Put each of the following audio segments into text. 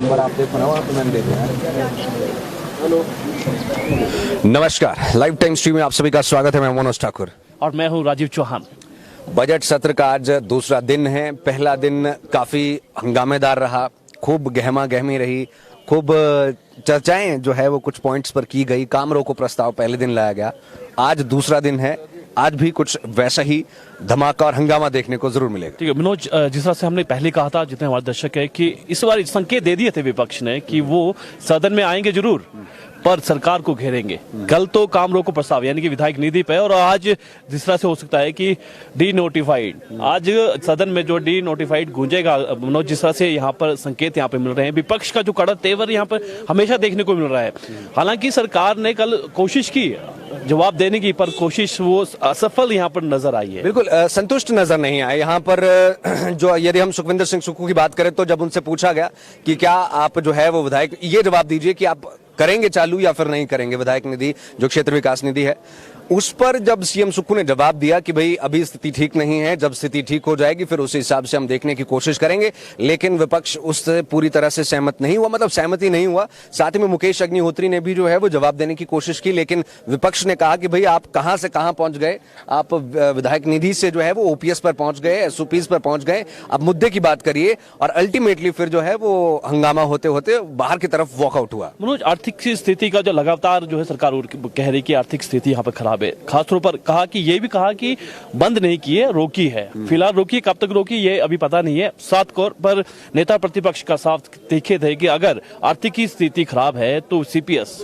पर आप देखो ना, तो मैंने देखा। हेलो, नमस्कार, लाइव टाइम स्ट्रीम में आप सभी का स्वागत है। मैं मनोज ठाकुर और मैं हूं राजीव चौहान। बजट सत्र का आज दूसरा दिन है। पहला दिन काफी हंगामेदार रहा, खूब गहमा गहमी रही, खूब चर्चाएं जो है वो कुछ पॉइंट्स पर की गई। काम रोको प्रस्ताव पहले दिन लाया गया। आज दूसरा दिन है, आज भी कुछ वैसा ही धमाका और हंगामा देखने को जरूर मिलेगा। ठीक है मनोज, जिस तरह से हमने पहले कहा था, जितने हमारे दर्शक है, कि इस बार संकेत दे दिए थे विपक्ष ने कि वो सदन में आएंगे जरूर पर सरकार को घेरेंगे। कल तो काम रोको प्रस्ताव यानी कि विधायक निधि पे, और आज जिस तरह से हो सकता है कि डी नोटिफाइड, आज सदन में जो डी नोटिफाइड गूंजेगा मनोज, जिस तरह से यहाँ पर संकेत यहाँ पे मिल रहे हैं, विपक्ष का जो कड़ा तेवर यहाँ पर हमेशा देखने को मिल रहा है। हालांकि सरकार ने कल कोशिश की जवाब देने की, पर कोशिश वो असफल यहाँ पर नजर आई है। बिल्कुल संतुष्ट नजर नहीं आए यहाँ पर। जो यदि हम सुखविंदर सिंह सुक्खू की बात करें तो जब उनसे पूछा गया कि क्या आप जो है वो विधायक, ये जवाब दीजिए कि आप करेंगे चालू या फिर नहीं करेंगे विधायक निधि, जो क्षेत्र विकास निधि है, उस पर जब सीएम सुक्खू ने जवाब दिया कि भाई अभी स्थिति ठीक नहीं है, जब स्थिति ठीक हो जाएगी फिर उस हिसाब से हम देखने की कोशिश करेंगे। लेकिन विपक्ष उससे पूरी तरह से सहमत नहीं हुआ, मतलब सहमति नहीं हुआ। साथ में मुकेश अग्निहोत्री ने भी जो है वो जवाब देने की कोशिश की, लेकिन विपक्ष ने कहा कि भाई आप कहां से कहां पहुंच गए, आप विधायक निधि से जो है वो ओपीएस पर पहुंच गए, एसओपीएस पर पहुंच गए, अब मुद्दे की बात करिए। और अल्टीमेटली फिर जो है वो हंगामा होते होते बाहर की तरफ वॉकआउट हुआ। मनोज, आर्थिक स्थिति का जो लगातार जो है सरकार कह रही कि आर्थिक स्थिति यहाँ पर खराब है, खासतौर पर कहा कि ये भी कहा कि बंद नहीं किए, रोकी है। फिलहाल रोकी, कब तक रोकी ये अभी पता नहीं है। साथ पर नेता प्रतिपक्ष का साफ दिखे थे कि अगर आर्थिक स्थिति खराब है तो सीपीएस,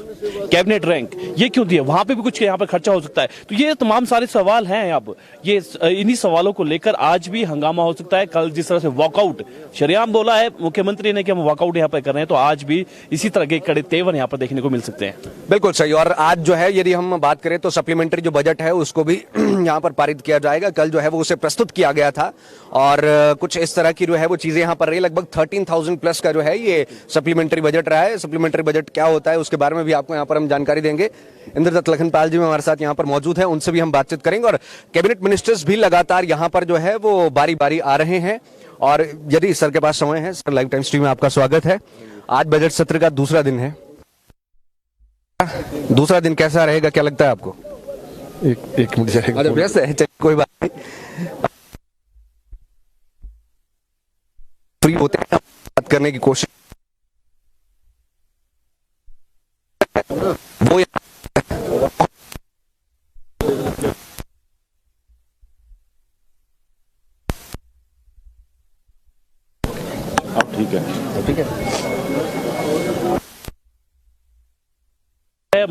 कैबिनेट रैंक, ये क्यों दिए, वहां पे भी कुछ यहाँ पर खर्चा हो सकता है। तो ये तमाम सारे सवाल हैं। अब ये इन्हीं सवालों को लेकर आज भी हंगामा हो सकता है। कल जिस तरह से वॉकआउट शरेआम बोला है मुख्यमंत्री ने कि हम वॉकआउट यहाँ पर कर रहे हैं, तो आज भी इसी तरह के कड़े तेवर यहाँ पर देखने को मिल सकते हैं। बिल्कुल सही। और आज जो है यदि हम बात करें तो सप्लीमेंट्री जो बजट है उसको भी यहाँ पर पारित किया जाएगा। कल जो है वो उसे प्रस्तुत किया गया था और कुछ इस तरह की जो है वो चीजें यहाँ पर रही। लगभग 13,000 प्लस का जो है ये सप्लीमेंट्री बजट रहा है। सप्लीमेंट्री बजट क्या होता है उसके बारे में भी आपको यहाँ पर हम जानकारी देंगे। इंद्रदत्त लखनपाल जी हमारे साथ यहाँ पर मौजूद हैं, उनसे भी हम बातचीत करेंगे। और कैबिनेट मिनिस्टर्स भी लगातार यहाँ पर जो है वो बारी बारी आ रहे हैं। और यदि सर के पास समय है, सर लाइव टाइम स्ट्रीम में आपका स्वागत है। आज बजट सत्र का दूसरा दिन है, दूसरा दिन कैसा रहेगा, क्या लगता है आपको? एक मिनट जाएगा, व्यस्त है, चलिए कोई बात नहीं, फ्री होते हैं बात करने की कोशिश वो अब ठीक है, ठीक है।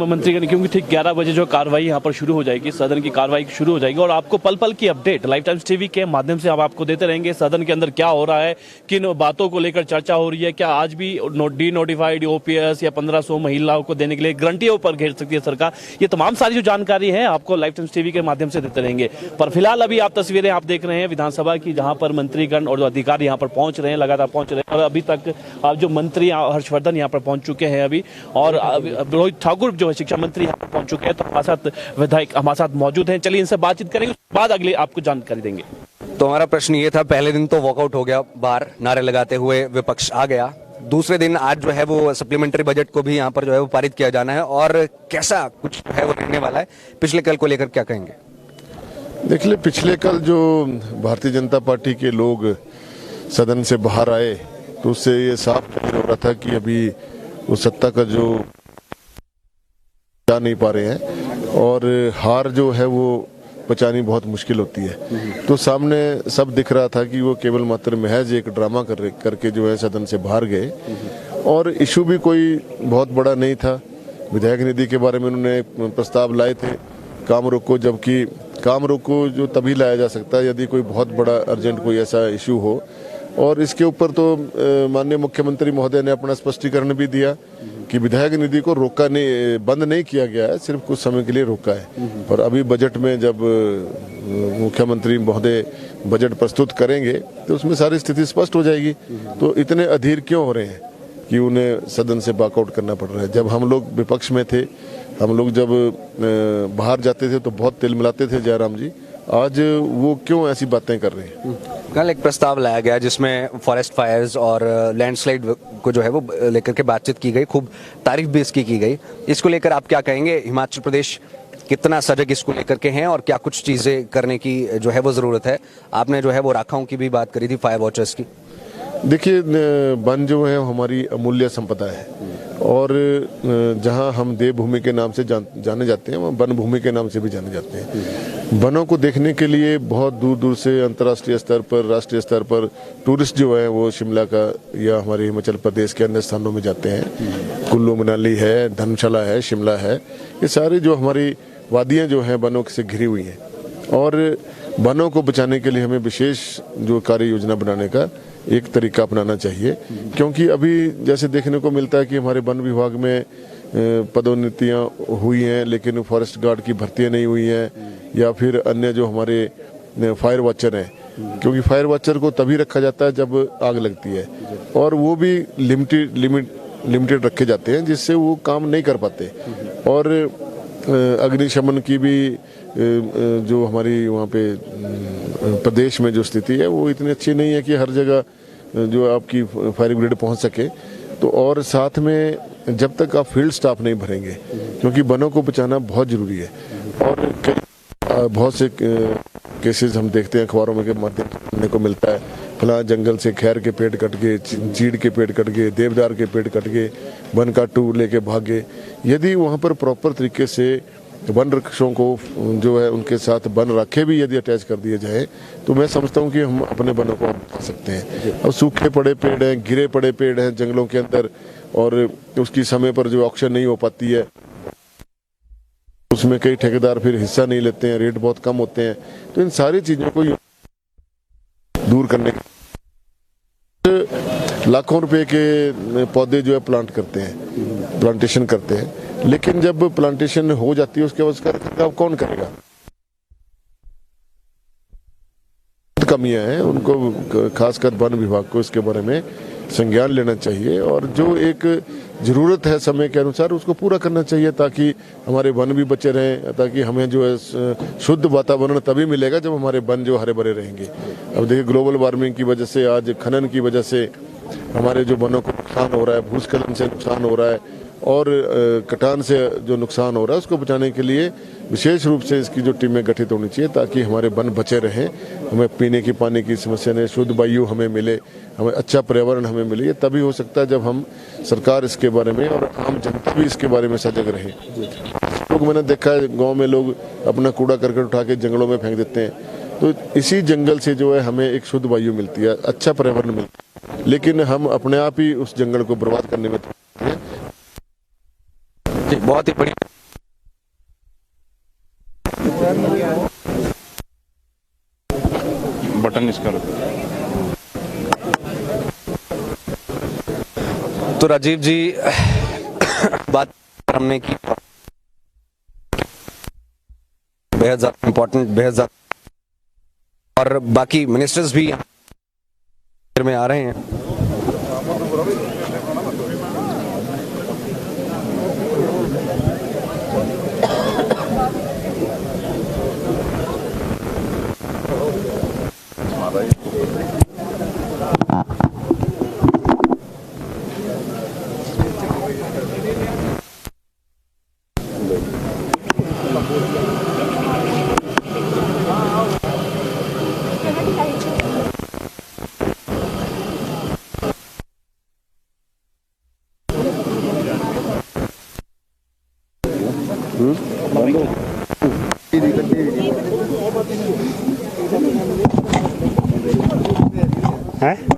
मंत्री क्योंकि ठीक 11 बजे जो कार्रवाई यहाँ पर शुरू हो जाएगी, सदन की कार्रवाई शुरू हो जाएगी और आपको पल पल की अपडेट लाइव टाइम्स टीवी के माध्यम से हम आपको देते रहेंगे। सदन के अंदर क्या हो रहा है, किन बातों को लेकर चर्चा हो रही है, क्या आज भी डी नोटिफाइड ओपीएस या 1500 महिलाओं को देने के लिए गारंटियों पर घेर सकती है सरकार, ये तमाम सारी जो जानकारी है आपको लाइव टाइम्स टीवी के माध्यम से देते रहेंगे। पर फिलहाल अभी आप तस्वीरें आप देख रहे हैं विधानसभा की, जहां पर मंत्रीगण और जो अधिकारी यहाँ पर पहुंच रहे हैं, लगातार पहुंच रहे हैं। और अभी तक जो मंत्री हर्षवर्धन यहाँ पर पहुंच चुके हैं अभी, और रोहित ठाकुर जो है शिक्षा मंत्री यहाँ पर पहुंच चुके हैं, तो हमारे साथ विधायक हमारे साथ मौजूद हैं। चलिए इनसे बातचीत करेंगे, उसके बाद अगले आपको जानकारी देंगे। तो हमारा प्रश्न ये था, पहले दिन तो वॉकआउट हो गया, बाहर नारे लगाते हुए विपक्ष आ गया। दूसरे दिन आज जो है वो सप्लीमेंट्री बजट को भी यहाँ पर जो है वो पारित किया जाना है, और कैसा कुछ है वो रहने वाला है। पिछले कल को लेकर क्या कहेंगे? देख ले, पिछले कल जो भारतीय जनता पार्टी के लोग सदन से बाहर आए तो उससे ये साफ जाहिर हो रहा था कि अभी वो सत्ता का जो जा नहीं पा रहे हैं, और हार जो है वो पचानी बहुत मुश्किल होती है। तो सामने सब दिख रहा था कि वो केवल मात्र महज एक ड्रामा करके जो है सदन से बाहर गए, और इशू भी कोई बहुत बड़ा नहीं था। विधायक निधि के बारे में उन्होंने प्रस्ताव लाए थे, काम रोको, जबकि काम रोको जो तभी लाया जा सकता है यदि कोई बहुत बड़ा अर्जेंट कोई ऐसा इशू हो। और इसके ऊपर तो माननीय मुख्यमंत्री महोदय ने अपना स्पष्टीकरण भी दिया कि विधायक निधि को रोका नहीं, बंद नहीं किया गया है, सिर्फ कुछ समय के लिए रोका है। और अभी बजट में जब मुख्यमंत्री महोदय बजट प्रस्तुत करेंगे तो उसमें सारी स्थिति स्पष्ट हो जाएगी। तो इतने अधीर क्यों हो रहे हैं कि उन्हें सदन से वॉकआउट करना पड़ रहा है? जब हम लोग विपक्ष में थे, हम लोग जब बाहर जाते थे तो बहुत तिलमिलाते थे जयराम जी, आज वो क्यों ऐसी बातें कर रहे हैं? कल एक प्रस्ताव लाया गया जिसमें फॉरेस्ट फायर्स और लैंडस्लाइड को जो है वो लेकर के बातचीत की गई, खूब तारीफ भी इसकी की गई। इसको लेकर आप क्या कहेंगे? हिमाचल प्रदेश कितना सजग इसको लेकर के हैं और क्या कुछ चीजें करने की जो है वो जरूरत है? आपने जो है वो राखाओं की भी बात करी थी, फायर वॉचर्स की। देखिए, वन जो है हमारी अमूल्य संपदा है और जहां हम देवभूमि के नाम से जाने जाते हैं, वहाँ वन भूमि के नाम से भी जाने जाते हैं। वनों को देखने के लिए बहुत दूर दूर से अंतर्राष्ट्रीय स्तर पर, राष्ट्रीय स्तर पर टूरिस्ट जो है वो शिमला का या हमारे हिमाचल प्रदेश के अन्य स्थानों में जाते हैं। कुल्लू मनाली है, धर्मशाला है, शिमला है, ये सारी जो हमारी वादियाँ जो हैं वनों से घिरी हुई हैं और वनों को बचाने के लिए हमें विशेष जो कार्य योजना बनाने का एक तरीका अपनाना चाहिए। क्योंकि अभी जैसे देखने को मिलता है कि हमारे वन विभाग में पदोन्नतियां हुई हैं लेकिन फॉरेस्ट गार्ड की भर्तियां नहीं हुई हैं, या फिर अन्य जो हमारे फायर वॉचर हैं, क्योंकि फायर वॉचर को तभी रखा जाता है जब आग लगती है और वो भी लिमिटेड रखे जाते हैं जिससे वो काम नहीं कर पाते। और अग्निशमन की भी जो हमारी वहाँ पे प्रदेश में जो स्थिति है वो इतनी अच्छी नहीं है कि हर जगह जो आपकी फायर ब्रिगेड पहुँच सके। तो और साथ में जब तक आप फील्ड स्टाफ नहीं भरेंगे, क्योंकि वनों को बचाना बहुत जरूरी है और बहुत से केसेस हम देखते हैं अखबारों में के माध्यम से सुनने को मिलता है, फला जंगल से खैर के पेड़ कट गए, चीड़ के पेड़ कट गए, देवदार के पेड़ कट गए, वन काटू लेके भागे। यदि वहाँ पर प्रॉपर तरीके से वन वृक्षों को जो है उनके साथ वन राखे भी यदि अटैच कर दिए जाए तो मैं समझता हूँ कि हम अपने वनों को बचा सकते हैं। अब सूखे पड़े पेड़ हैं, गिरे पड़े पेड़ हैं जंगलों के अंदर और उसकी समय पर जो ऑक्शन नहीं हो पाती है, उसमें कई ठेकेदार फिर हिस्सा नहीं लेते हैं, रेट बहुत कम होते हैं। तो इन सारी चीजों को दूर करने लाखों रुपए के पौधे जो है प्लांट करते हैं, प्लांटेशन करते हैं, लेकिन जब प्लांटेशन हो जाती है उसके बाद उसका रखरखाव कौन करेगा? कमियां हैं, उनको खासकर वन विभाग को इसके बारे में संज्ञान लेना चाहिए और जो एक जरूरत है समय के अनुसार उसको पूरा करना चाहिए ताकि हमारे वन भी बचे रहें, ताकि हमें जो है शुद्ध वातावरण तभी मिलेगा जब हमारे वन जो हरे भरे रहेंगे। अब देखिए, ग्लोबल वार्मिंग की वजह से, आज खनन की वजह से हमारे जो वनों को नुकसान हो रहा है, भूस्खलन से नुकसान हो रहा है और कटान से जो नुकसान हो रहा है उसको बचाने के लिए विशेष रूप से इसकी जो टीमें गठित होनी चाहिए ताकि हमारे वन बचे रहें, हमें पीने की पानी की समस्या नहीं, शुद्ध वायु हमें मिले, हमें अच्छा पर्यावरण हमें मिले। ये तभी हो सकता है जब हम सरकार इसके बारे में और आम जनता भी इसके बारे में सजग रहे। लोग मैंने देखा है गाँव में लोग अपना कूड़ा करकट उठा के जंगलों में फेंक देते हैं, तो इसी जंगल से जो है हमें एक शुद्ध वायु मिलती है, अच्छा पर्यावरण मिलता है, लेकिन हम अपने आप ही उस जंगल को बर्बाद करने में बहुत ही बढ़िया। बटन इसका तो राजीव जी बात हमने की, बेहद ज्यादा इम्पोर्टेंट, बेहद ज्यादा, और बाकी मिनिस्टर्स भी में आ रहे हैं। है